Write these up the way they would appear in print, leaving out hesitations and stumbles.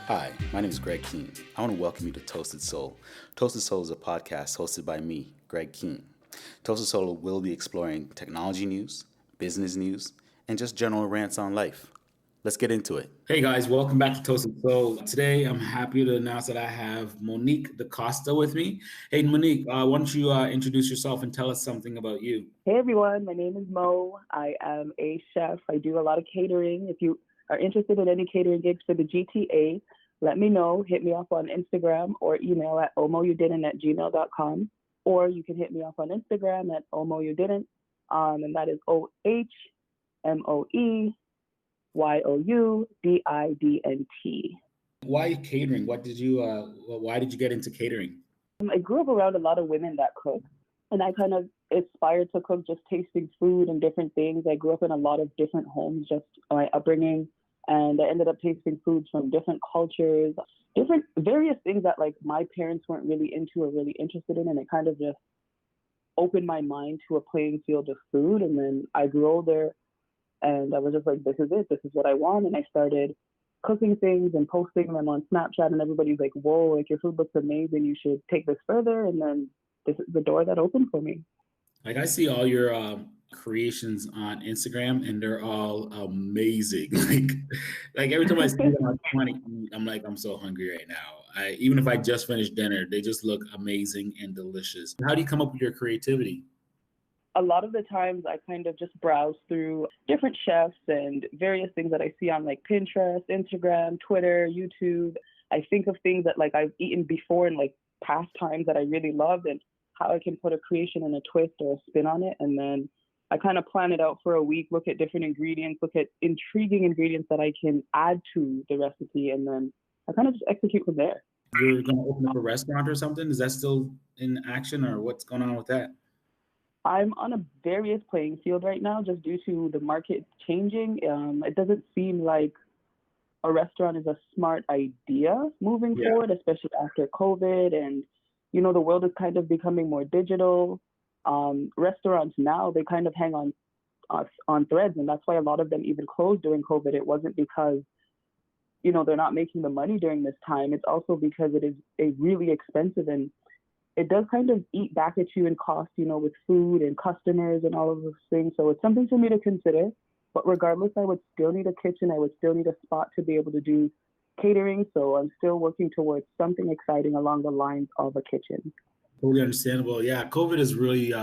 Hi, my name is Greg Keene. I want to welcome you to Toasted Soul. Toasted Soul is a podcast hosted by me, Greg Keene. Toasted Soul will be exploring technology news, business news, and just general rants on life. Let's get into it. Hey guys, welcome back to Toasted Soul. Today, I'm happy to announce that I have Monique DaCosta with me. Hey Monique, why don't you introduce yourself and tell us something about you? Hey everyone, my name is Mo. I am a chef. I do a lot of catering. If you are interested in any catering gigs for the GTA, let me know. Hit me up on Instagram or email at omoyoudidn't@gmail.com. Or you can hit me up on Instagram at omoyoudidn't, and that is OHMOEYOUDIDNT. Why catering? Why did you get into catering? I grew up around a lot of women that cook, and I kind of aspired to cook, just tasting food and different things. I grew up in a lot of different homes, just my upbringing. And I ended up tasting foods from different cultures, different various things that like my parents weren't really into or really interested in. And it kind of just opened my mind to a playing field of food. And then I grew older and I was just like, this is it. This is what I want. And I started cooking things and posting them on Snapchat. And everybody's like, whoa, like your food looks amazing. You should take this further. And then this is the door that opened for me. Like I see all your creations on Instagram and they're all amazing. like every time I see them, I'm like, I'm so hungry right now. Even if I just finished dinner, they just look amazing and delicious. How do you come up with your creativity? A lot of the times I kind of just browse through different chefs and various things that I see on like Pinterest, Instagram, Twitter, YouTube. I think of things that like I've eaten before in like past times that I really loved and how I can put a creation and a twist or a spin on it. And then I kind of plan it out for a week, look at different ingredients, look at intriguing ingredients that I can add to the recipe, and then I kind of just execute from there. You're going to open up a restaurant or something? Is that still in action, or what's going on with that? I'm on a various playing field right now just due to the market changing. It doesn't seem like a restaurant is a smart idea moving forward, especially after COVID. And, you know, the world is kind of becoming more digital. Restaurants now, they kind of hang on threads, and that's why a lot of them even closed during COVID. It wasn't because, you know, they're not making the money during this time. It's also because it is a really expensive, and it does kind of eat back at you in cost, you know, with food and customers and all of those things. So it's something for me to consider. But regardless, I would still need a kitchen. I would still need a spot to be able to do catering. So I'm still working towards something exciting along the lines of a kitchen. Totally understandable. Yeah, COVID has really,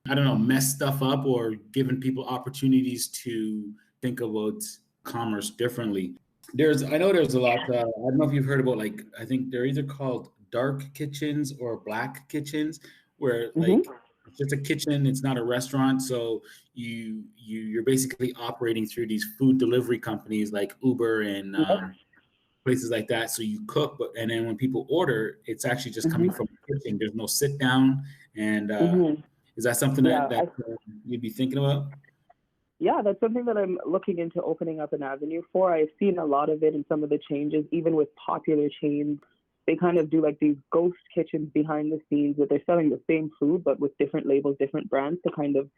messed stuff up or given people opportunities to think about commerce differently. I know there's a lot. I don't know if you've heard about, like, I think they're either called dark kitchens or black kitchens, where like it's just a kitchen. It's not a restaurant. So you're basically operating through these food delivery companies like Uber and places like that. So you cook, and then when people order, it's actually just coming from the kitchen. There's no sit down. And is that something that you'd be thinking about? Yeah, that's something that I'm looking into opening up an avenue for. I've seen a lot of it in some of the changes, even with popular chains. They kind of do like these ghost kitchens behind the scenes where they're selling the same food, but with different labels, different brands to kind of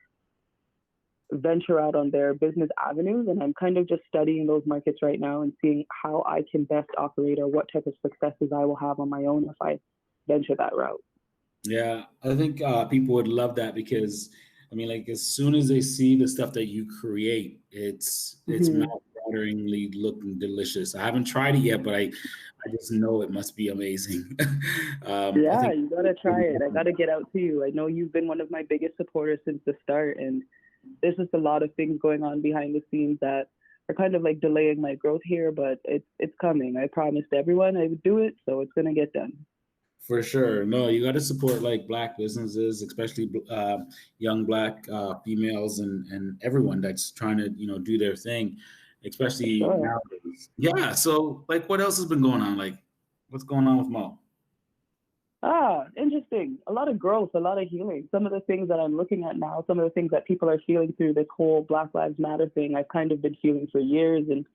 venture out on their business avenues. And I'm kind of just studying those markets right now and seeing how I can best operate or what type of successes I will have on my own if I venture that route. Yeah, I think people would love that because, I mean, like as soon as they see the stuff that you create, it's mouth-wateringly looking delicious. I haven't tried it yet, but I just know it must be amazing. You gotta try it. I gotta get out to you. I know you've been one of my biggest supporters since the start, and there's just a lot of things going on behind the scenes that are kind of like delaying my growth here, but it's coming. I promised everyone I would do it, so it's gonna get done. For sure. No, you got to support like Black businesses, especially young Black females and everyone that's trying to, do their thing, especially nowadays. Yeah. So like what else has been going on? Like what's going on with Mo? Interesting. interesting, a lot of growth, a lot of healing. Some of the things that I'm looking at now, some of the things that people are feeling through this whole Black Lives Matter thing, I've kind of been feeling for years and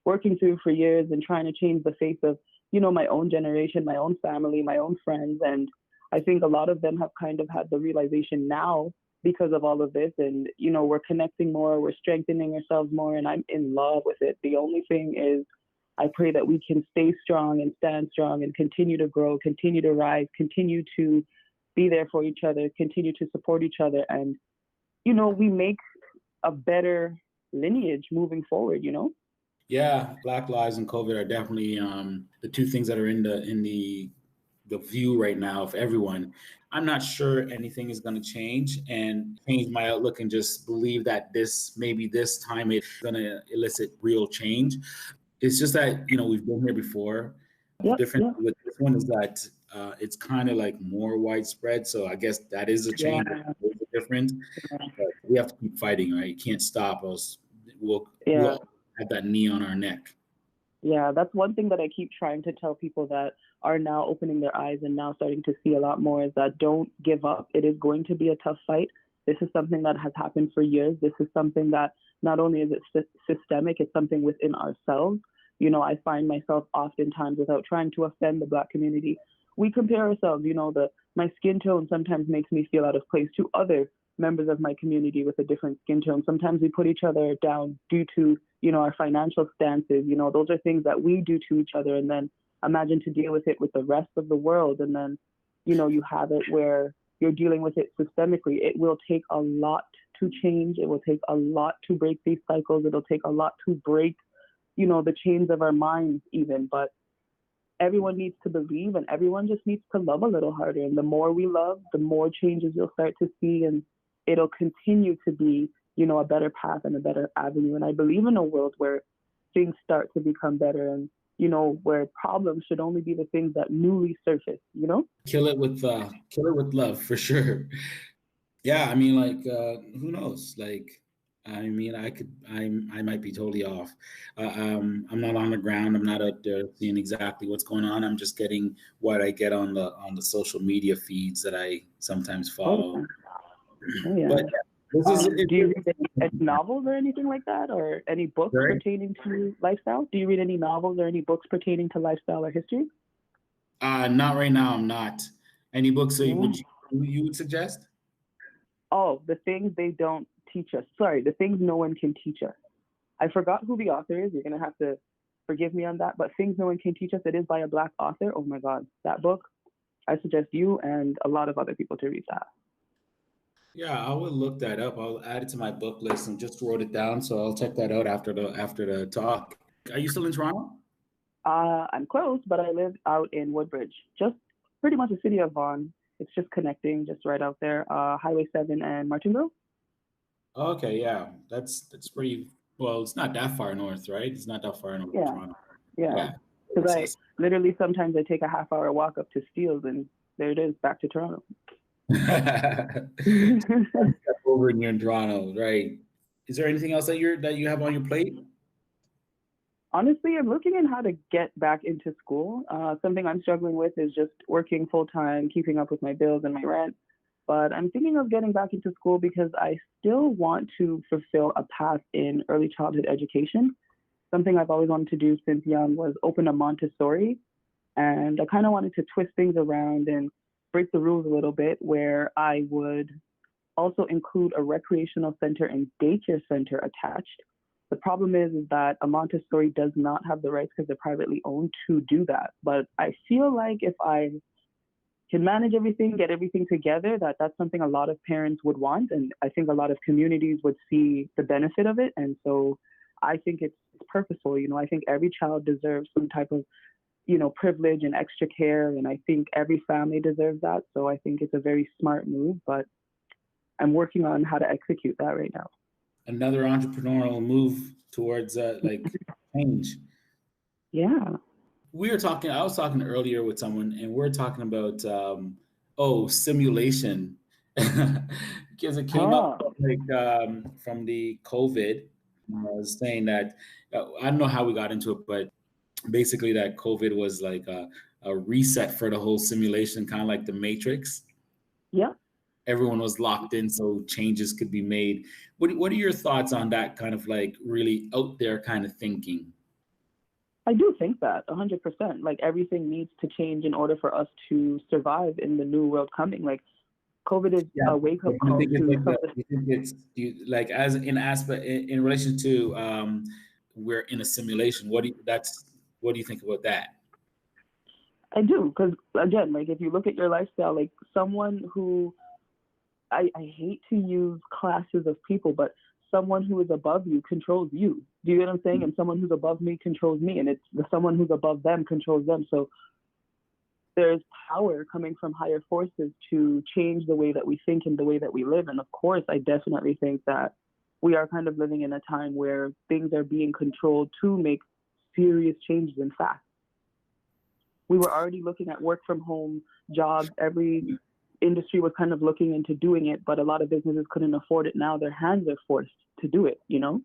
working through for years and trying to change the face of, my own generation, my own family, my own friends. And I think a lot of them have kind of had the realization now because of all of this. And, we're connecting more, we're strengthening ourselves more, and I'm in love with it. The only thing is, I pray that we can stay strong and stand strong and continue to grow, continue to rise, continue to be there for each other, continue to support each other. And, we make a better lineage moving forward, Yeah, Black lives and COVID are definitely the two things that are in the view right now of everyone. I'm not sure anything is going to change my outlook and just believe that maybe this time it's going to elicit real change. It's just that, we've been here before. The difference with this one is that it's kind of like more widespread. So I guess that is a change. Yeah. It's a difference. But we have to keep fighting, right? You can't stop us. We'll have that knee on our neck. Yeah, that's one thing that I keep trying to tell people that are now opening their eyes and now starting to see a lot more is that don't give up. It is going to be a tough fight. This is something that has happened for years. This is something that not only is it systemic, it's something within ourselves. I find myself oftentimes, without trying to offend the Black community, we compare ourselves. My skin tone sometimes makes me feel out of place to other members of my community with a different skin tone. Sometimes we put each other down due to, our financial stances. Those are things that we do to each other. And then imagine to deal with it with the rest of the world. And then, you have it where you're dealing with it systemically. It will take a lot to change. It will take a lot to break these cycles. It'll take a lot to break, the chains of our minds even. But everyone needs to believe, and everyone just needs to love a little harder. And the more we love, the more changes you'll start to see. And it'll continue to be, a better path and a better avenue. And I believe in a world where things start to become better and, where problems should only be the things that newly surface, Kill it with love, for sure. Yeah, I mean, like, who knows? Like, I mean, I might be totally off. I'm not on the ground. I'm not out there seeing exactly what's going on. I'm just getting what I get on the social media feeds that I sometimes follow. Oh, yeah. But do you read any novels or anything like that, or any books pertaining to lifestyle? Do you read any novels or any books pertaining to lifestyle or history? Not right now. I'm not. Any books you would suggest? Oh, the things they don't teach us. Sorry, the things no one can teach us. I forgot who the author is. You're going to have to forgive me on that. But Things No One Can Teach Us, it is by a Black author. Oh my God, that book. I suggest you and a lot of other people to read that. Yeah, I will look that up. I'll add it to my book list and just wrote it down. So I'll check that out after the talk. Are you still in Toronto? I'm close, but I live out in Woodbridge, just pretty much the city of Vaughan. It's just connecting, just right out there, Highway 7 and Martinville. Okay, yeah, that's pretty. Well, it's not that far north, right? It's not that far north of Toronto. Yeah. Because literally sometimes I take a half-hour walk up to Steeles, and there it is, back to Toronto. Over near Toronto, right? Is there anything else that you have on your plate? Honestly, I'm looking at how to get back into school. Something I'm struggling with is just working full-time, keeping up with my bills and my rent. But I'm thinking of getting back into school because I still want to fulfill a path in early childhood education. Something I've always wanted to do since young was open a Montessori. And I kind of wanted to twist things around and break the rules a little bit, where I would also include a recreational center and daycare center attached. The problem is that a Montessori does not have the rights, because they're privately owned, to do that. But I feel like if I can manage everything, get everything together, that's something a lot of parents would want. And I think a lot of communities would see the benefit of it. And so I think it's purposeful. I think every child deserves some type of, privilege and extra care. And I think every family deserves that. So I think it's a very smart move, but I'm working on how to execute that right now. Another entrepreneurial move towards change. Yeah. I was talking earlier with someone, and we're talking about simulation, because it came up from the COVID. I was saying that I don't know how we got into it, but basically that COVID was like a reset for the whole simulation, kind of like the Matrix. Yeah. Everyone was locked in, so changes could be made. What are your thoughts on that kind of like really out there kind of thinking? I do think that 100%. Like everything needs to change in order for us to survive in the new world coming. Like COVID is a wake up call to you think it's like as in aspect in relation to we're in a simulation. What do you think about that? I do, because again, like if you look at your lifestyle, like someone who I hate to use classes of people, but someone who is above you controls you. Do you get what I'm saying? And someone who's above me controls me, and it's someone who's above them controls them. So there's power coming from higher forces to change the way that we think and the way that we live. And of course, I definitely think that we are kind of living in a time where things are being controlled to make serious changes in fact. We were already looking at work from home jobs. Every industry was kind of looking into doing it, but a lot of businesses couldn't afford it. Now their hands are forced to do it, you know?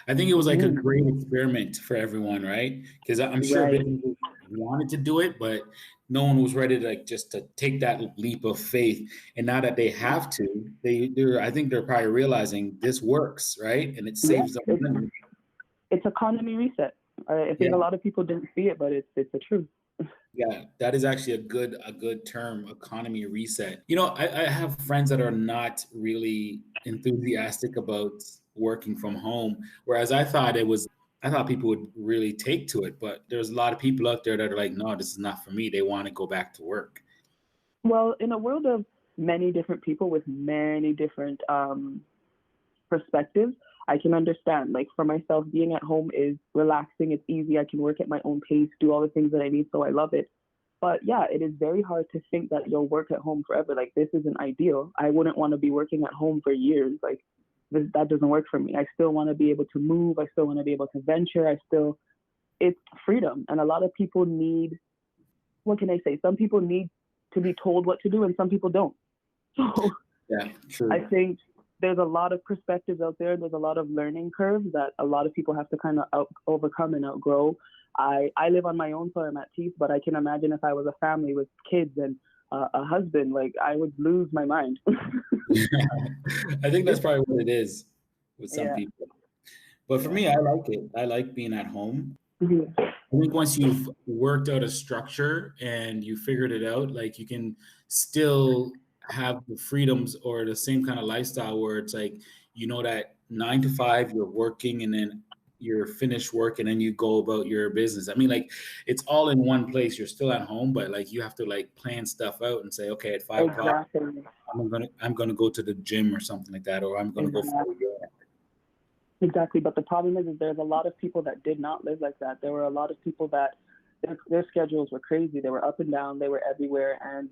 I think it was like a great experiment for everyone, right? Because I'm sure businesses wanted to do it, but no one was ready to like just to take that leap of faith. And now that they have to, I think they're probably realizing this works, right? And it saves them money. It's economy reset. I think a lot of people didn't see it, but it's the truth. Yeah, that is actually a good term, economy reset. You know, I have friends that are not really enthusiastic about working from home, whereas I thought people would really take to it, but there's a lot of people out there that are like, no, this is not for me. They want to go back to work. Well, in a world of many different people with many different perspectives, I can understand. Like for myself, being at home is relaxing. It's easy. I can work at my own pace, do all the things that I need. So I love it. But yeah, it is very hard to think that you'll work at home forever. Like this isn't ideal. I wouldn't want to be working at home for years. Like that doesn't work for me. I still want to be able to move. I still want to be able to venture. It's freedom. And a lot of people need, what can I say? Some people need to be told what to do and some people don't. So yeah, true. I think there's a lot of perspectives out there. There's a lot of learning curves that a lot of people have to kind of overcome and outgrow. I live on my own, so I'm at peace, but I can imagine if I was a family with kids and a husband, like I would lose my mind. I think that's probably what it is with some people. But for me, I like it. I like being at home. Mm-hmm. I think once you've worked out a structure and you figured it out, like you can still have the freedoms or the same kind of lifestyle where it's like, you know, that 9 to 5 you're working and then you're finished work and then you go about your business. I mean, like it's all in one place. You're still at home, but like you have to like plan stuff out and say, okay, at 5 o'clock, I'm gonna go to the gym or something like that, or I'm gonna go for a yoga. Exactly. But the problem is there's a lot of people that did not live like that. There were a lot of people that their schedules were crazy. They were up and down. They were everywhere. And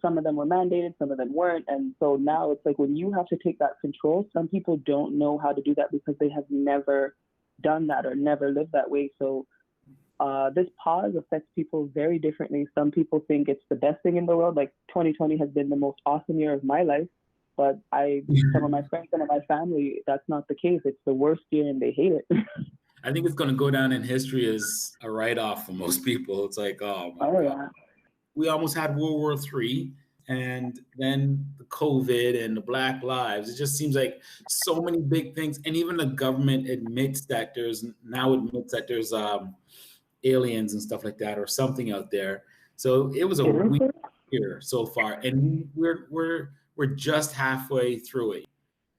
some of them were mandated, some of them weren't. And so now it's like when you have to take that control, some people don't know how to do that because they have never done that or never lived that way. So this pause affects people very differently. Some people think it's the best thing in the world. Like 2020 has been the most awesome year of my life. But some of my friends and my family, that's not the case. It's the worst year and they hate it. I think it's going to go down in history as a write-off for most people. It's like, oh my God. Yeah. We almost had World War III and then the COVID and the Black Lives. It just seems like so many big things. And even the government admits that there's aliens and stuff like that or something out there. So it was a weird year so far. And we're just halfway through it.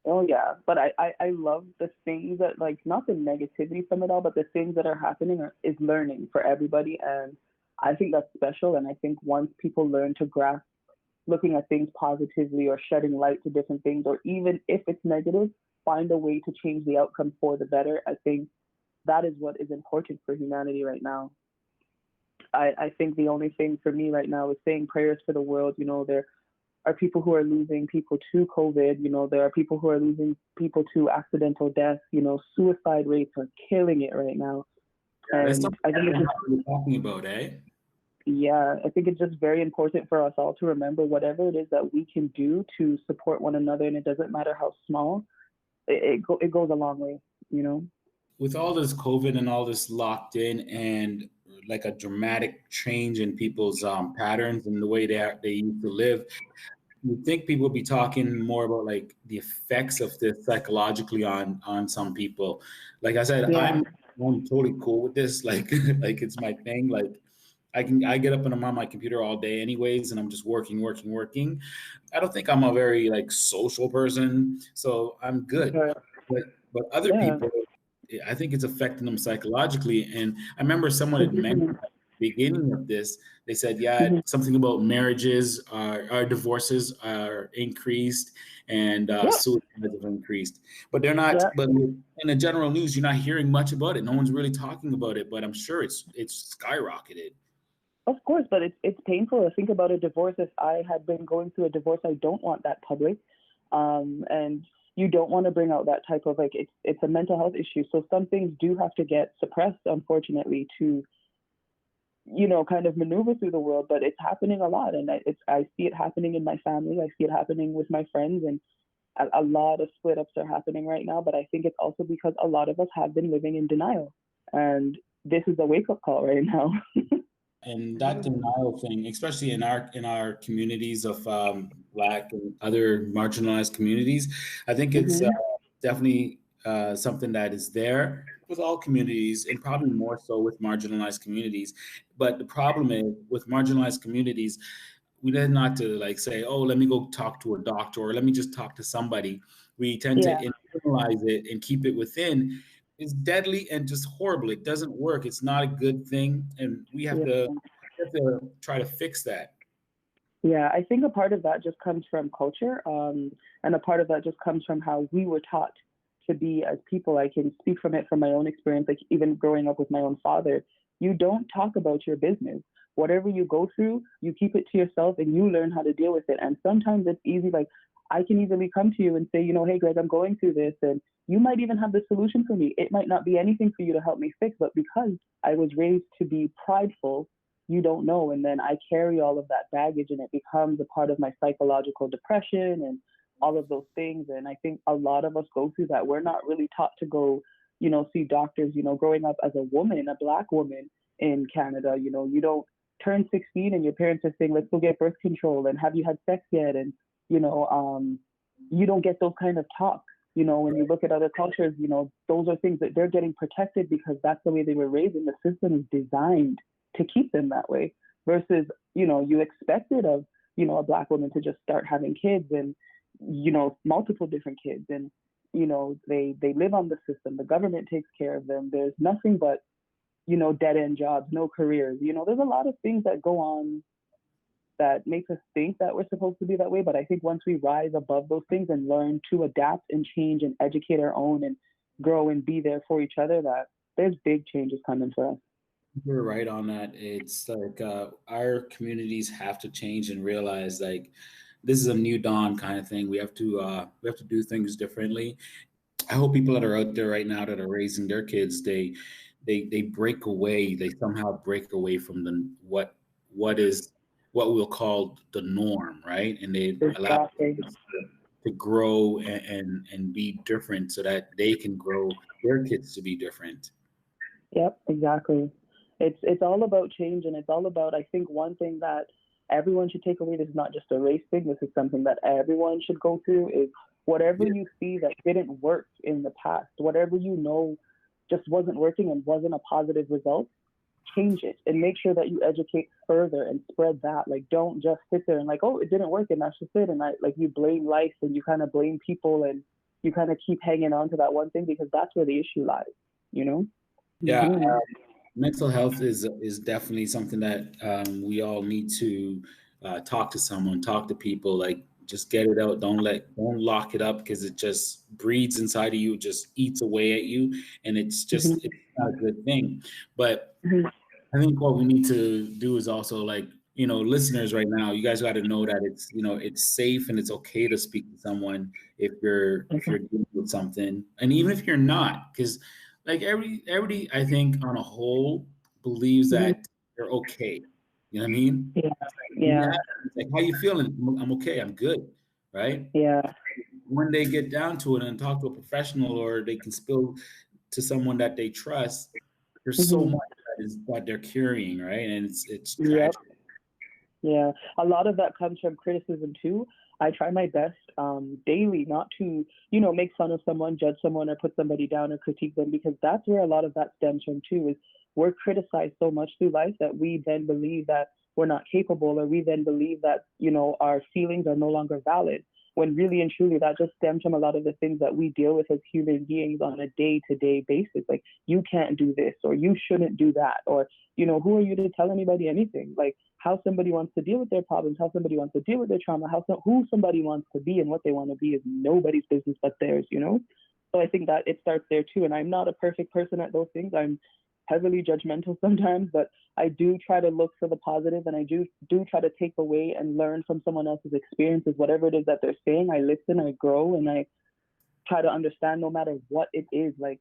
Oh yeah, but I love the things that, like, not the negativity from it all, but the things that are happening is learning for everybody, and I think that's special. And I think once people learn to grasp looking at things positively or shedding light to different things, or even if it's negative, find a way to change the outcome for the better. I think that is what is important for humanity right now. I think the only thing for me right now is saying prayers for the world. You know, there are people who are losing people to COVID. You know, there are people who are losing people to accidental death. You know, suicide rates are killing it right now. Yeah, that's something I think it's we're talking about, eh? Yeah, I think it's just very important for us all to remember whatever it is that we can do to support one another, and it doesn't matter how small, it goes a long way, you know? With all this COVID and all this locked in and like a dramatic change in people's patterns and the way they used to live. You think people would be talking more about like the effects of this psychologically on some people. Like I said, Yeah. I'm totally cool with this. Like like it's my thing. Like I get up and I'm on my computer all day anyways, and I'm just working. I don't think I'm a very like social person, so I'm good. Okay. But other Yeah. people, I think it's affecting them psychologically. And I remember someone had mentioned Mhm. at the beginning of this, they said, yeah, Mhm. something about marriages, our divorces are increased and Yep. suicides have increased. But they're not, Yeah. but in the general news, you're not hearing much about it. No one's really talking about it, but I'm sure it's skyrocketed. Of course, but it's painful to think about a divorce. If I had been going through a divorce, I don't want that public, and you don't want to bring out that type of like it's a mental health issue. So some things do have to get suppressed, unfortunately, to kind of maneuver through the world. But it's happening a lot, and I see it happening in my family. I see it happening with my friends, and a lot of split ups are happening right now. But I think it's also because a lot of us have been living in denial, and this is a wake up call right now. And that denial thing, especially in our communities of Black and other marginalized communities, I think it's Hmm. definitely something that is there with all communities, and probably more so with marginalized communities. But the problem is with marginalized communities, we tend not to like say, oh, let me go talk to a doctor or let me just talk to somebody. We tend to Yeah. internalize it and keep it within. It's deadly and just horrible. It doesn't work. It's not a good thing, and Yeah. we have to try to fix that. Yeah, I think a part of that just comes from culture, and a part of that just comes from how we were taught to be as people. I can speak from it from my own experience, like even growing up with my own father. You don't talk about your business. Whatever you go through, you keep it to yourself and you learn how to deal with it. And sometimes it's easy, like I can easily come to you and say, hey, Greg, I'm going through this. And you might even have the solution for me. It might not be anything for you to help me fix, but because I was raised to be prideful, you don't know. And then I carry all of that baggage and it becomes a part of my psychological depression and all of those things. And I think a lot of us go through that. We're not really taught to go, see doctors, growing up as a woman, a Black woman in Canada, you don't turn 16 and your parents are saying, let's go get birth control and have you had sex yet? And, you don't get those kind of talks. When you look at other cultures, those are things that they're getting protected because that's the way they were raised and the system is designed to keep them that way versus, you expected of, a Black woman to just start having kids and, multiple different kids. And, they live on the system. The government takes care of them. There's nothing but, dead end jobs, no careers. There's a lot of things that go on that makes us think that we're supposed to be that way. But I think once we rise above those things and learn to adapt and change and educate our own and grow and be there for each other, that there's big changes coming for us. You're right on that. It's like our communities have to change and realize like this is a new dawn kind of thing. We have to do things differently. I hope people that are out there right now that are raising their kids, they break away. They somehow break away from the what is what we'll call the norm, right? And they allow Exactly. kids to grow and be different, so that they can grow their kids to be different. Yep, exactly. It's all about change, and it's all about, I think, one thing that everyone should take away. This is not just a race thing. This is something that everyone should go through. Is whatever Yeah, you see that didn't work in the past, whatever just wasn't working and wasn't a positive result, change it and make sure that you educate further and spread that. Like, don't just sit there and like, oh, it didn't work and that's just it. And you blame life and you kind of blame people and you kind of keep hanging on to that one thing because that's where the issue lies, you know? yeah. Mm-hmm. Mental health is definitely something that we all need to talk to someone, talk to people, like just get it out. Don't lock it up because it just breeds inside of you, just eats away at you, and Mm-hmm. it's not a good thing. But Mm-hmm. I think what we need to do is also like, listeners right now, you guys got to know that it's safe and it's okay to speak to someone if you're dealing with something. And even if you're not, because like everybody I think on a whole believes Mm-hmm. that they're okay. You know what I mean? Yeah. When you Yeah. ask them, it's like, how you feeling? I'm okay, I'm good, right? Yeah. When they get down to it and talk to a professional or they can spill to someone that they trust, there's so Mm-hmm. much is what they're carrying, right? And it's Yep. tragic. Yeah. A lot of that comes from criticism too. I try my best daily not to, make fun of someone, judge someone, or put somebody down or critique them, because that's where a lot of that stems from too, is we're criticized so much through life that we then believe that we're not capable, or we then believe that, our feelings are no longer valid, when really and truly that just stems from a lot of the things that we deal with as human beings on a day-to-day basis. Like, you can't do this, or you shouldn't do that, or, who are you to tell anybody anything? Like, how somebody wants to deal with their problems, how somebody wants to deal with their trauma, who somebody wants to be and what they want to be is nobody's business but theirs, So I think that it starts there too. And I'm not a perfect person at those things. I'm heavily judgmental sometimes, but I do try to look for the positive, and I do try to take away and learn from someone else's experiences, whatever it is that they're saying. I listen, I grow, and I try to understand no matter what it is. Like,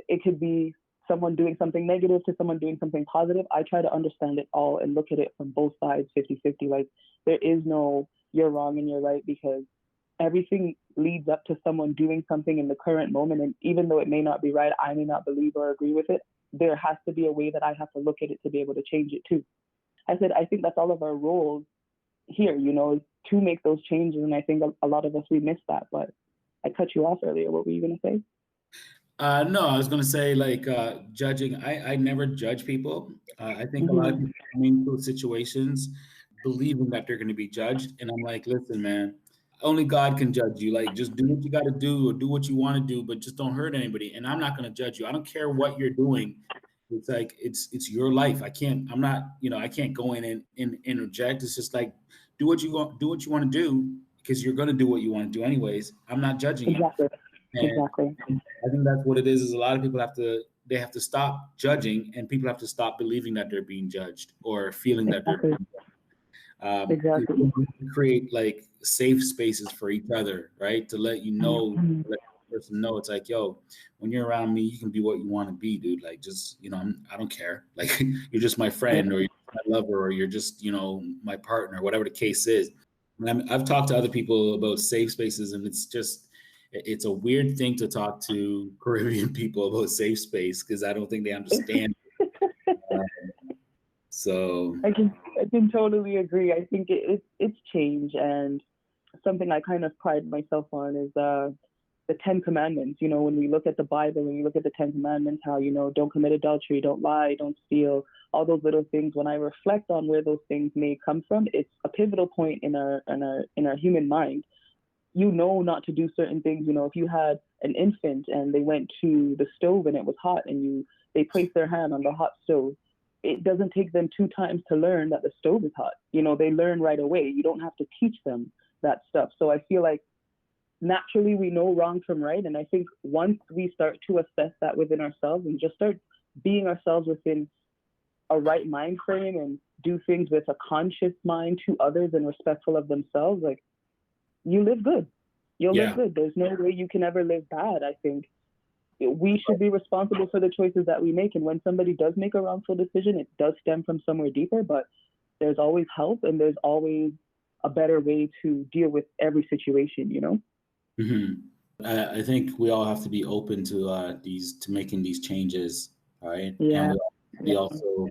it could be someone doing something negative to someone doing something positive. I try to understand it all and look at it from both sides, 50-50. Like, there is no you're wrong and you're right, because everything leads up to someone doing something in the current moment. And even though it may not be right, I may not believe or agree with it, there has to be a way that I have to look at it to be able to change it too. I think that's all of our roles here, to make those changes. And I think a lot of us, we miss that. But I cut you off earlier. What were you going to say? No, I was going to say, like, judging. I never judge people. I think a lot of people come into situations believing that they're going to be judged. And I'm like, listen, man, only God can judge you. Like, just do what you got to do, or do what you want to do, but just don't hurt anybody. And I'm not going to judge you. I don't care what you're doing. It's like, it's your life. I can't go in and interject. It's just like, do what you want to do, because you're going to do what you want to do anyways. I'm not judging you. Exactly. I think that's what it is a lot of people have to stop judging, and people have to stop believing that they're being judged or feeling that they're being judged. Exactly. Create like safe spaces for each other, right? To let let the person know, it's like, yo, when you're around me, you can be what you want to be, dude. Like, just, I don't care. Like, you're just my friend, or you're my lover, or you're just, my partner, whatever the case is. And I've talked to other people about safe spaces, and it's a weird thing to talk to Caribbean people about safe space, because I don't think they understand. So I can totally agree. I think it's change, and something I kind of pride myself on is the 10 Commandments. When we look at the Bible, when we look at the 10 Commandments, how, don't commit adultery, don't lie, don't steal, all those little things. When I reflect on where those things may come from, it's a pivotal point in our human mind. Not to do certain things. If you had an infant and they went to the stove and it was hot, and they placed their hand on the hot stove, it doesn't take them 2 times to learn that the stove is hot. They learn right away. You don't have to teach them that stuff. So I feel like naturally we know wrong from right. And I think once we start to assess that within ourselves and just start being ourselves within a right mind frame, and do things with a conscious mind to others and respectful of themselves, like, you live good. You'll live good. There's no way you can ever live bad. I think we should be responsible for the choices that we make. And when somebody does make a wrongful decision, it does stem from somewhere deeper, but there's always help, and there's always a better way to deal with every situation, I think we all have to be open to making these changes, right? Yeah. And we also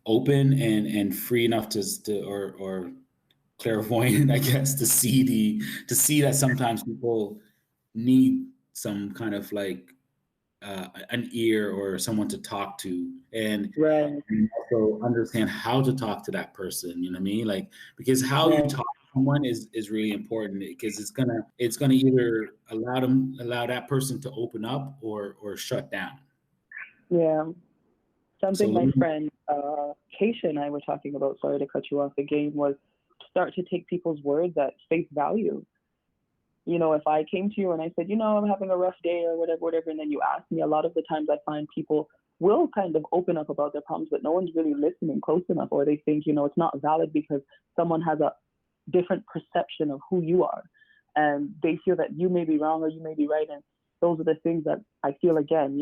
open and free enough or clairvoyant, I guess, to see that sometimes people need some kind of like an ear or someone to talk to, and also understand how to talk to that person. You know what I mean? Like, because how you talk to someone is really important, because it's gonna either allow that person to open up or shut down. Yeah. Something my friend Keisha and I were talking about, sorry to cut you off again, was start to take people's words at face value. If I came to you and I said, I'm having a rough day or whatever, and then you ask me, a lot of the times I find people will kind of open up about their problems, but no one's really listening close enough, or they think, it's not valid because someone has a different perception of who you are, and they feel that you may be wrong or you may be right. And those are the things that I feel, again,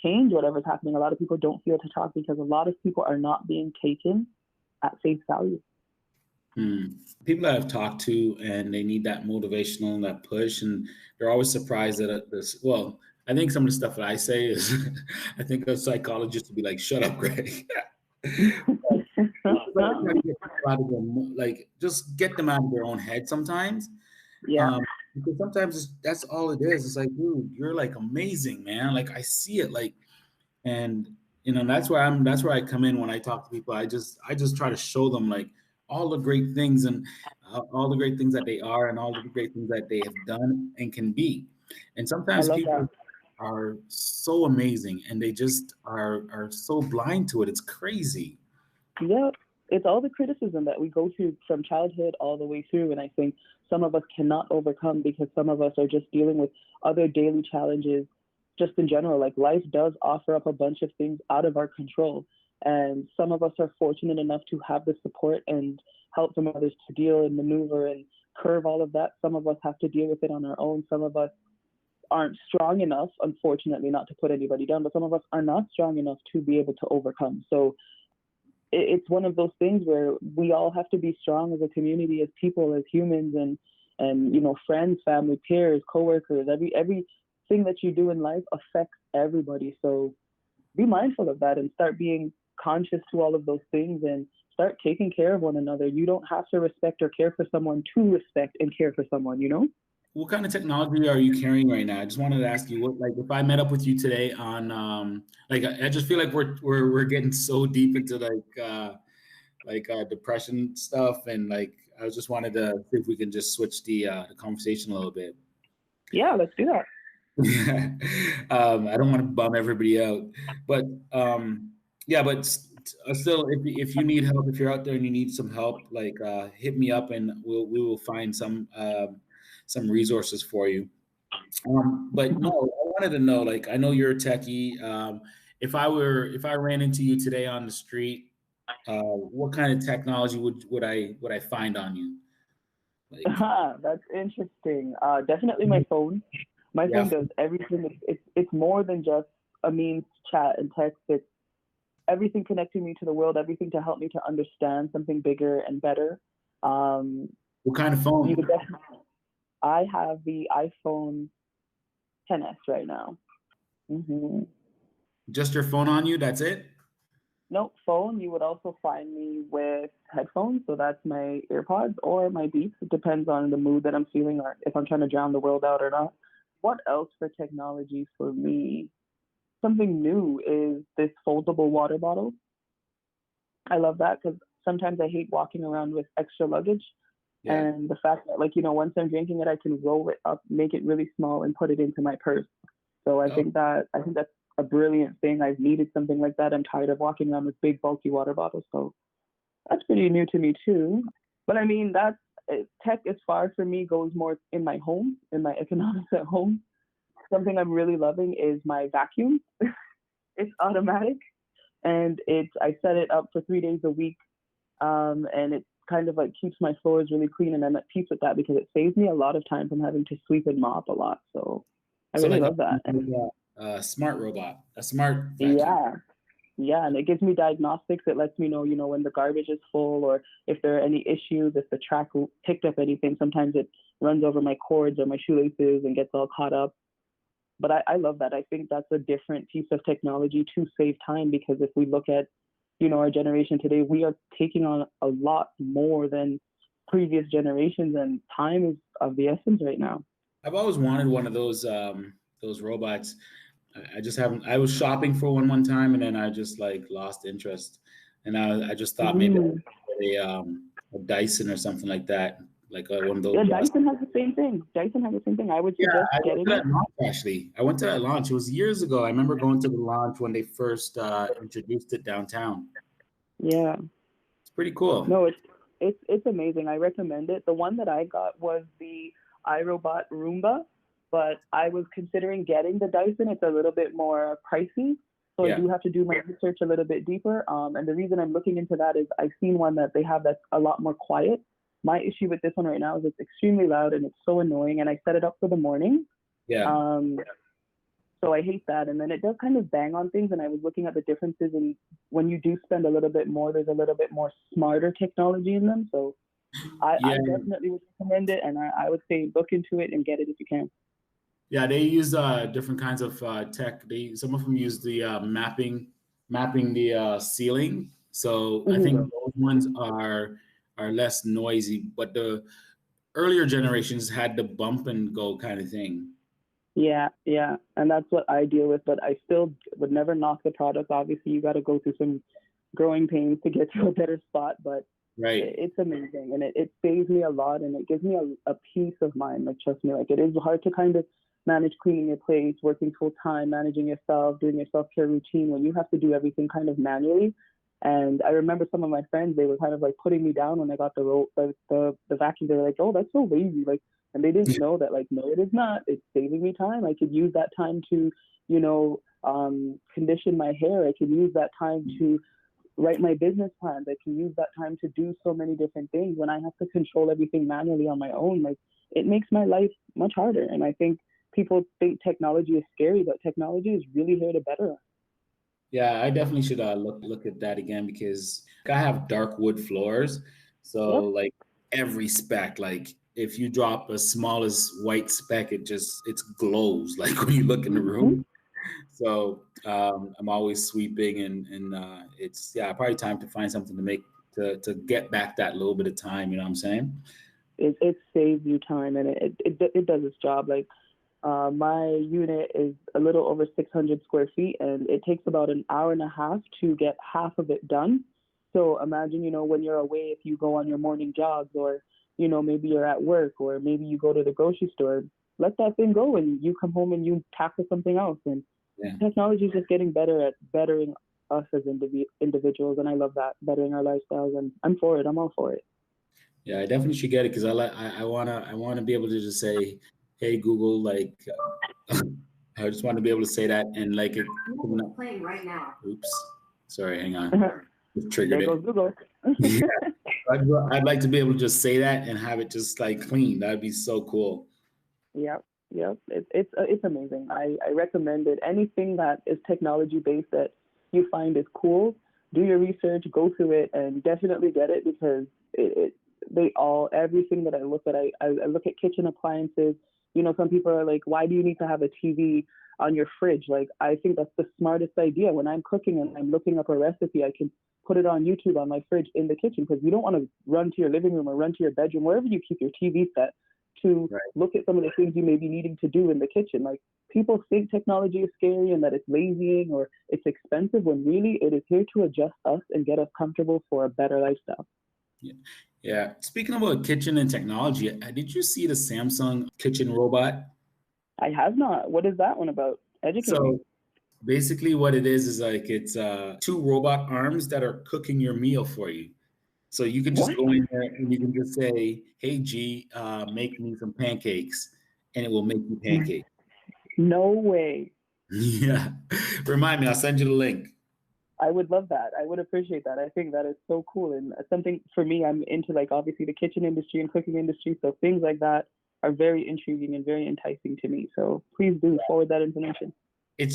change whatever's happening. A lot of people don't feel to talk because a lot of people are not being taken at face value. People that I've talked to, and they need that motivational and that push, and they're always surprised that I think some of the stuff that I say is, I think a psychologist would be like, "Shut up, Greg." Like, just get them out of their own head sometimes. Yeah, Because sometimes that's all it is. It's like, dude, you're like amazing, man. Like I see it, like, and that's where I come in when I talk to people. I just try to show them like all the great things and all the great things that they are and all the great things that they have done and can be. And I sometimes love that. people are so amazing and they just are so blind to it. It's crazy. Yeah, it's all the criticism that we go through from childhood all the way through. And I think some of us cannot overcome because some of us are just dealing with other daily challenges just in general. Like life does offer up a bunch of things out of our control. And some of us are fortunate enough to have the support and help from others to deal and maneuver and curve all of that. Some of us have to deal with it on our own. Some of us aren't strong enough, unfortunately, not to put anybody down, but some of us are not strong enough to be able to overcome. So it's one of those things where we all have to be strong as a community, as people, as humans, and you know, friends, family, peers, coworkers. Everything that you do in life affects everybody. So be mindful of that and start being conscious to all of those things and start taking care of one another. You don't have to respect or care for someone to respect and care for someone, you know? What kind of technology are you carrying right now? I just wanted to ask you, what, like, if I met up with you today on, like, I just feel like we're getting so deep into depression stuff, and like, I just wanted to see if we can just switch the conversation a little bit. Yeah, let's do that. I don't want to bum everybody out, but yeah, but still, if you need help, if you're out there and you need some help, like hit me up and we will find some resources for you. But no, I wanted to know, like, I know you're a techie. If I ran into you today on the street, what kind of technology would I find on you? Like, That's interesting. Definitely my phone. My yeah, phone does everything. It's more than just a means to chat and text. It's everything connecting me to the world, everything to help me to understand something bigger and better. what kind of phone? I have the iPhone 10s right now. Mm-hmm. Just your phone on you? That's it? No, phone. You would also find me with headphones. So that's my AirPods or my Beats. It depends on the mood that I'm feeling or if I'm trying to drown the world out or not. What else for technology for me? Something new is this foldable water bottle. I love that because sometimes I hate walking around with extra luggage. Yeah. And the fact that, like, you know, once I'm drinking it, I can roll it up, make it really small, and put it into my purse. So I think that's a brilliant thing. I've needed something like that. I'm tired of walking around with big, bulky water bottles. So that's pretty new to me too. But I mean, that's tech as far for me goes more in my home, in my economics at home. Something I'm really loving is my vacuum. It's automatic, and I set it up for 3 days a week, and it kind of like keeps my floors really clean, and I'm at peace with that because it saves me a lot of time from having to sweep and mop a lot. So I really love that. And a smart robot, a smart vacuum. Yeah, and it gives me diagnostics. It lets me know, you know, when the garbage is full or if there are any issues, if the track picked up anything. Sometimes it runs over my cords or my shoelaces and gets all caught up. But I love that. I think that's a different piece of technology to save time, because if we look at, you know, our generation today, we are taking on a lot more than previous generations, and time is of the essence right now. I've always wanted one of those robots. I just haven't. I was shopping for one time, and then I just like lost interest, and I just thought maybe a Dyson or something like that, like one of those. Yeah, Dyson has the same thing. I would suggest getting it. Actually, I went to that launch. It was years ago. I remember going to the launch when they first introduced it downtown. Yeah, it's pretty cool. No, it's amazing. I recommend it. The one that I got was the iRobot Roomba, but I was considering getting the Dyson. It's a little bit more pricey, so I do have to do my research a little bit deeper. And the reason I'm looking into that is I've seen one that they have that's a lot more quiet. My issue with this one right now is it's extremely loud and it's so annoying, and I set it up for the morning. Yeah. So I hate that. And then it does kind of bang on things. And I was looking at the differences, and when you do spend a little bit more, there's a little bit more smarter technology in them. So I definitely would recommend it. And I would say look into it and get it if you can. Yeah, they use different kinds of tech. Some of them use the mapping the ceiling. So I Mhm. think those ones are less noisy, but the earlier generations had the bump and go kind of thing. Yeah, yeah, and that's what I deal with. But I still would never knock the product. Obviously, you got to go through some growing pains to get to a better spot. But Right. it's amazing, and it saves me a lot, and it gives me a peace of mind. Like trust me, like it is hard to kind of manage cleaning your place, working full time, managing yourself, doing your self care routine when you have to do everything kind of manually. And I remember some of my friends, they were kind of like putting me down when I got the vacuum. They were like, "Oh, that's so lazy," like, and they didn't know that like, no, it is not. It's saving me time. I could use that time to, condition my hair. I could use that time to write my business plans. I can use that time to do so many different things. When I have to control everything manually on my own, like it makes my life much harder. And I think people think technology is scary, but technology is really here to better us. Yeah, I definitely should look at that again because I have dark wood floors. So Yep. like every speck, like if you drop as small as white speck, it glows like when you look in the Mm-hmm. room. So I'm always sweeping and it's yeah, probably time to find something to make to get back that little bit of time, you know what I'm saying? It saves you time, and it does its job. Like my unit is a little over 600 square feet, and it takes about an hour and a half to get half of it done. So imagine, when you're away, if you go on your morning jogs, or maybe you're at work, or maybe you go to the grocery store, let that thing go, and you come home and you tackle something else. And Yeah. technology is just getting better at bettering us as individuals, and I love that, bettering our lifestyles. And I'm for it. I'm all for it. Yeah, I definitely should get it because I wanna be able to just say, hey Google, like I just want to be able to say that and like it playing right now. Oops. Sorry, hang on. Just triggered There it. goes Google. Yeah. I'd like to be able to just say that and have it just like clean. That'd be so cool. Yep, yep. It's amazing. I recommend it. Anything that is technology based that you find is cool, do your research, go through it, and definitely get it because they all everything that I look at, I look at kitchen appliances. Some people are like, why do you need to have a TV on your fridge? Like, I think that's the smartest idea. When I'm cooking and I'm looking up a recipe, I can put it on YouTube on my fridge in the kitchen because you don't want to run to your living room or run to your bedroom, wherever you keep your TV set, to Right. look at some of the things you may be needing to do in the kitchen. Like people think technology is scary and that it's lazying or it's expensive when really it is here to adjust us and get us comfortable for a better lifestyle. Yeah. Yeah. Speaking about kitchen and technology, did you see the Samsung kitchen robot? I have not. What is that one about? Educate me. So basically what it is like it's two robot arms that are cooking your meal for you. So you can just What? go in there and you can just say, "Hey G, make me some pancakes," and it will make you pancakes. No way. Yeah. Remind me, I'll send you the link. I would love that. I would appreciate that. I think that is so cool and something for me. I'm into like obviously the kitchen industry and cooking industry, so things like that are very intriguing and very enticing to me. So please do forward that information. It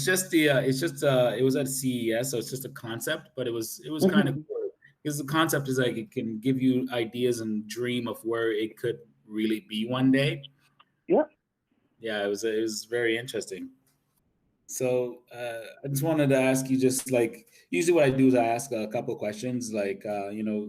was at CES, so it's just a concept, but it was kind of Hmm. cool because the concept is like it can give you ideas and dream of where it could really be one day. Yep. Yeah, it was very interesting. So I just wanted to ask you, just like usually what I do is I ask a couple of questions, like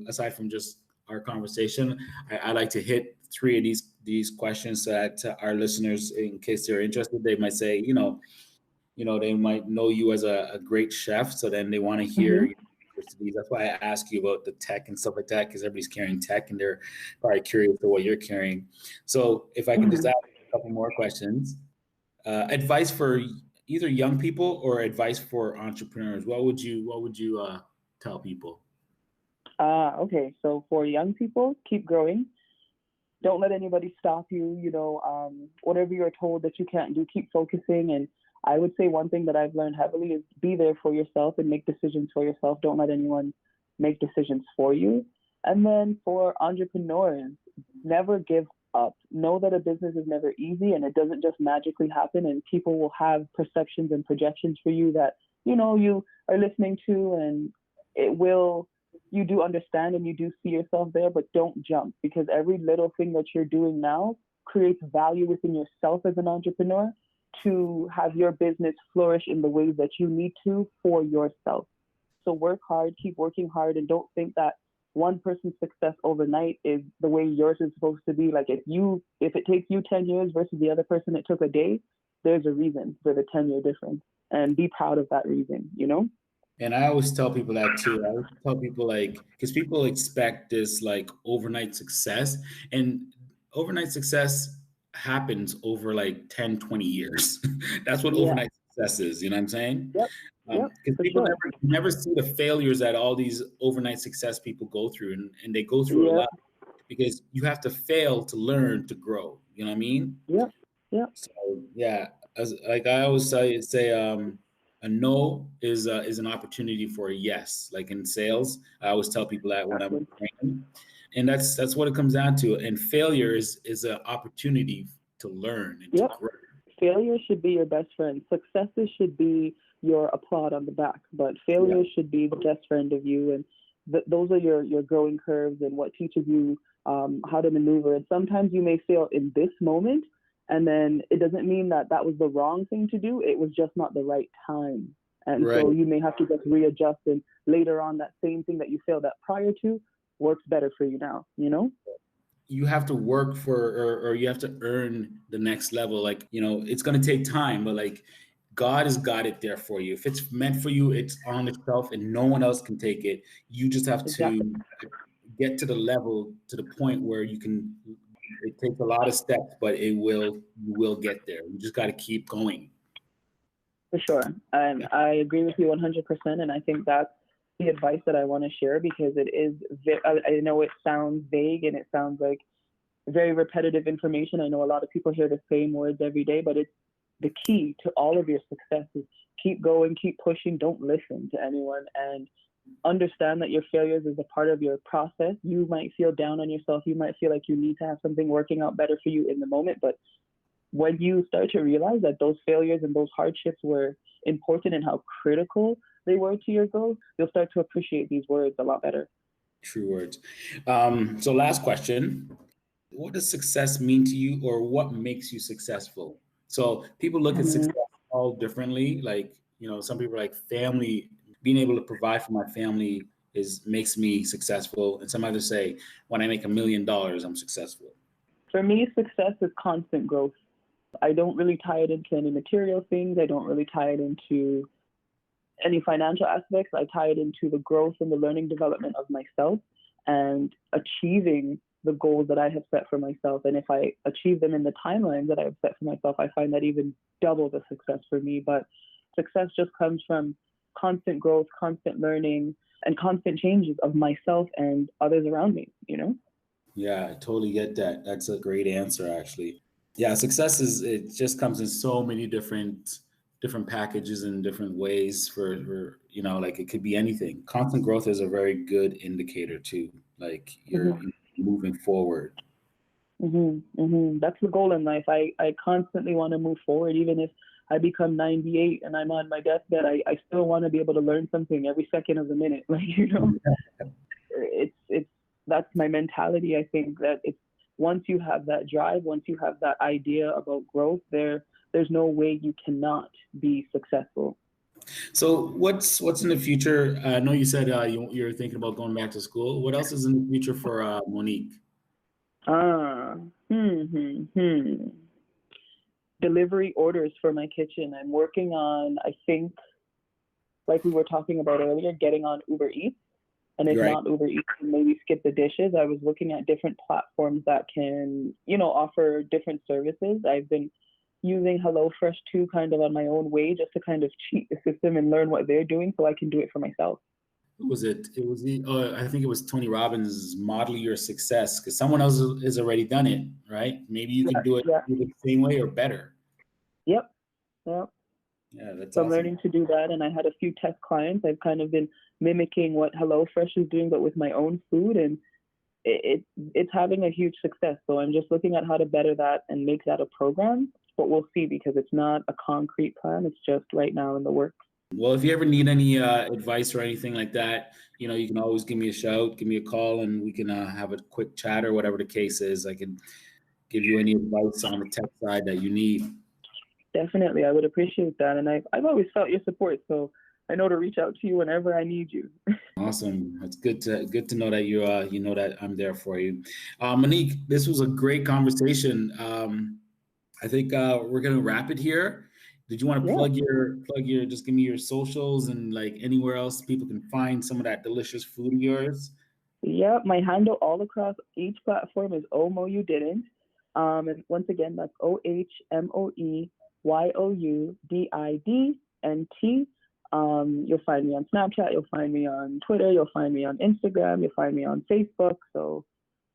aside from just our conversation, I like to hit three of these questions so that our listeners, in case they're interested, they might say, they might know you as a great chef, so then they want to hear Hmm. your recipes. That's why I ask you about the tech and stuff like that, because everybody's carrying tech and they're probably curious to what you're carrying. So if I can just Hmm. ask a couple more questions, advice for either young people or advice for entrepreneurs. What would you tell people? Okay. So for young people, keep growing. Don't let anybody stop you. Whatever you're told that you can't do, keep focusing. And I would say one thing that I've learned heavily is be there for yourself and make decisions for yourself. Don't let anyone make decisions for you. And then for entrepreneurs, never give up. Know that a business is never easy and it doesn't just magically happen. And people will have perceptions and projections for you that, you are listening to, and it will you do understand and you do see yourself there, but don't jump because every little thing that you're doing now creates value within yourself as an entrepreneur. to have your business flourish in the ways that you need to for yourself. So work hard, keep working hard, and don't think that one person's success overnight is the way yours is supposed to be. Like if it takes you 10 years versus the other person it took a day, there's a reason for the 10-year difference, and be proud of that reason, you know? And I always tell people that too. I always tell people, like, because people expect this like overnight success, and overnight success happens over like 10, 20 years. That's what Yeah. overnight success is. You know what I'm saying? Yep. Because For people sure. never see the failures that all these overnight success people go through, and they go through a Yeah. lot, because you have to fail to learn to grow. You know what I mean? Yep. Yep. So yeah, like I always say, a no is an opportunity for a yes. Like in sales, I always tell people that when I'm Exactly. training, and that's what it comes down to. And failure is an opportunity to learn and to Yep. grow. Failure should be your best friend. Successes should be your applaud on the back, but failure should be the best friend of you. And those are your growing curves and what teaches you how to maneuver. And sometimes you may fail in this moment, and then it doesn't mean that that was the wrong thing to do. It was just not the right time. And Right. so you may have to just readjust, and later on that same thing that you failed at prior to works better for you now, you know? You have to work for, or you have to earn the next level. Like, it's going to take time, but like God has got it there for you. If it's meant for you, it's on the shelf and no one else can take it. You just have Exactly. to get to the level, to the point where you can. It takes a lot of steps, but you will get there. You just got to keep going. For sure. I agree with you 100%. And I think that's the advice that I want to share, because it is, I know it sounds vague and it sounds like very repetitive information. I know a lot of people hear the same words every day, but it's the key to all of your success is keep going, keep pushing, don't listen to anyone, and understand that your failures is a part of your process. You might feel down on yourself. You might feel like you need to have something working out better for you in the moment, but when you start to realize that those failures and those hardships were important and how critical they were to your growth, you'll start to appreciate these words a lot better. True words. So last question. What does success mean to you, or what makes you successful? So people look at success all differently. Like, some people are like, family, being able to provide for my family makes me successful. And some others say, when I make $1 million, I'm successful. For me, success is constant growth. I don't really tie it into any material things. I don't really tie it into any financial aspects. I tie it into the growth and the learning development of myself and achieving the goals that I have set for myself. And if I achieve them in the timeline that I have set for myself, I find that even double the success for me. But success just comes from constant growth, constant learning, and constant changes of myself and others around me, Yeah, I totally get that. That's a great answer, actually. Yeah, success it just comes in so many different packages and different ways for like it could be anything. Constant growth is a very good indicator too. Like you're moving forward. That's the goal in life. I constantly want to move forward, even if I become 98 and I'm on my deathbed. I still want to be able to learn something every second of the minute. Like, it's that's my mentality. I think that it's once you have that drive, once you have that idea about growth, there's no way you cannot be successful. So what's in the future? I know you said you're thinking about going back to school. What else is in the future for Monique? Delivery orders for my kitchen. I'm working on, I think, like we were talking about earlier, getting on Uber Eats. And if not Uber Eats, maybe skip the dishes. I was looking at different platforms that can, offer different services. I've been using HelloFresh too, kind of on my own way, just to kind of cheat the system and learn what they're doing so I can do it for myself. Who was it? It was I think it was Tony Robbins' Model Your Success, because someone else has already done it, right? Maybe you can do it the same way or better. Yep. Yeah, that's so awesome. I'm learning to do that, and I had a few test clients. I've kind of been mimicking what HelloFresh is doing, but with my own food, and it's having a huge success. So I'm just looking at how to better that and make that a program, but we'll see, because it's not a concrete plan. It's just right now in the works. Well, if you ever need any advice or anything like that, you can always give me a shout, give me a call, and we can have a quick chat or whatever the case is. I can give you any advice on the tech side that you need. Definitely, I would appreciate that. And I've always felt your support, so I know to reach out to you whenever I need you. Awesome. It's good to know that you know that I'm there for you. Monique, this was a great conversation. I think we're gonna wrap it here. Did you want to Yeah. plug your just give me your socials and like anywhere else people can find some of that delicious food of yours? Yeah, my handle all across each platform is Omo You Didn't. And once again, that's OHMOEYOUDIDNT. You'll find me on Snapchat, you'll find me on Twitter, you'll find me on Instagram, you'll find me on Facebook. So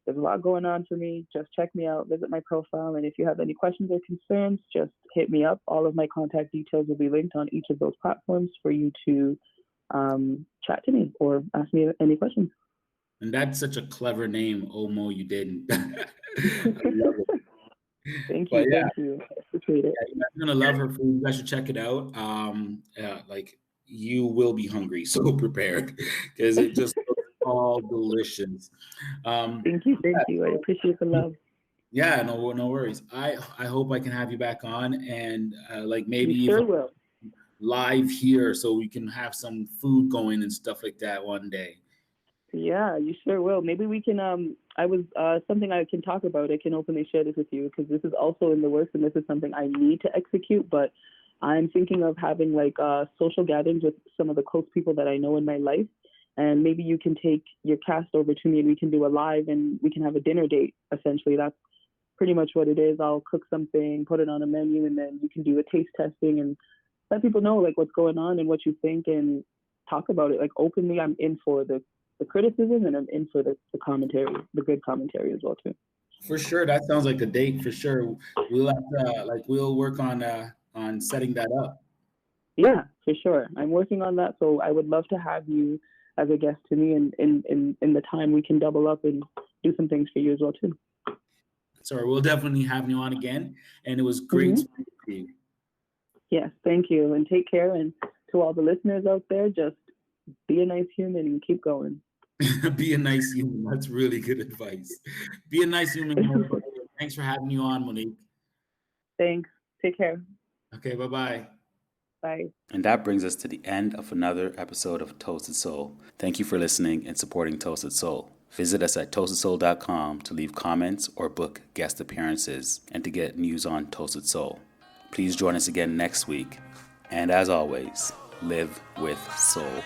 there's a lot going on for me. Just check me out, visit my profile, and if you have any questions or concerns, just hit me up. All of my contact details will be linked on each of those platforms for you to chat to me or ask me any questions. And that's such a clever name, Omo. You didn't. I love it. Thank But you, yeah, thank you. I appreciate it. yeah, you guys are gonna love her food. You guys should check it out. Like you will be hungry, so prepared because it just looks all delicious. Thank you, Yeah, thank you. I appreciate the love. yeah, no worries. I hope I can have you back on and like You maybe even sure will. live here so we can have some food going and stuff like that one day. Yeah, you sure will. Maybe we can. I was something I can talk about. I can openly share this with you because this is also in the works, and this is something I need to execute. But I'm thinking of having like social gatherings with some of the close people that I know in my life, and maybe you can take your cast over to me, and we can do a live, and we can have a dinner date. Essentially, that's pretty much what it is. I'll cook something, put it on a menu, and then you can do a taste testing and let people know like what's going on and what you think, and talk about it like openly. I'm in for the criticism, and I'm in for the commentary, the good commentary as well too. For sure, that sounds like a date for sure. We'll have to we'll work on setting that up. Yeah, for sure. I'm working on that, so I would love to have you as a guest to me, and in the time we can double up and do some things for you as well too. So we'll definitely have you on again, and it was great Hmm. speaking to you. Yes, thank you, and take care. And to all the listeners out there, just be a nice human and keep going. Be a nice human. That's really good advice. Be a nice human. Thanks for having you on, Monique. Thanks. Take care. Okay, bye bye. Bye. And that brings us to the end of another episode of Toasted Soul. Thank you for listening and supporting Toasted Soul. Visit us at ToastedSoul.com to leave comments or book guest appearances and to get news on Toasted Soul. Please join us again next week. And as always, live with soul.